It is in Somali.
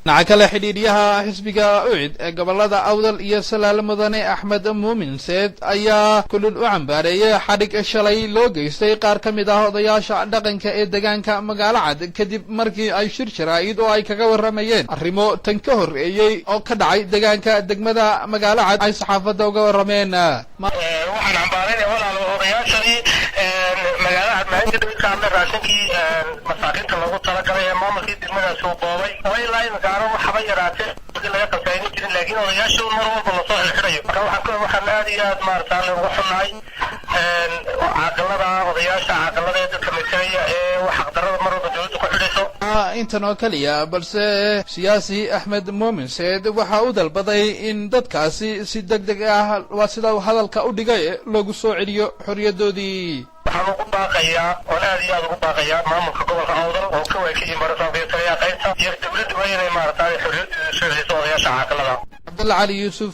نعكل حديديها حسبك أعد قبل هذا أوضل يسلال مدني أحمد مؤمن سيد أيا كل الأعنبارية حرق الشلي لوجي استيقار كمده ضياش دقن كإدجان كمقالة عد كدب مركي أي شرائد أو أي كجور رميين الريمو تنكهر أي أو كدعي دجان كدقمدا مقالة عد أي صحافة دوجور رميين waxaan cambaarayna walaal odayaashii magaalada Maanta dadka raashinkii masaakiinta lagu talagalay ee maamulkii degmada soo boobay way lahayn gaaro waxba yaraatay in laga qabtayni jirin laakiin odayaashu mar walba la soo xirxirayo waxaan aad iyo aad maartaan ugu xunahay عقلنا وضياشة عقلنا كمثالية وحقدرنا مرة بجوز كحدثه intan oo kaliya balse siyaasi Axmed Moomin Said waxa uu dalbaday in dadkaasi si degdeg ah waa sida uu hadalka u dhigay loogu soo celiyo xorriyadoodii waxaan ugu baaqayaa oo aad iyo aad ugu baaqayaa maamulka gobolka Awdal oo ka wakiil marada beetaya qaybta iyo dawladdu waa inay maartay xorriyad soo celiso odayaasha caqlada Abdullah Ali Yusuf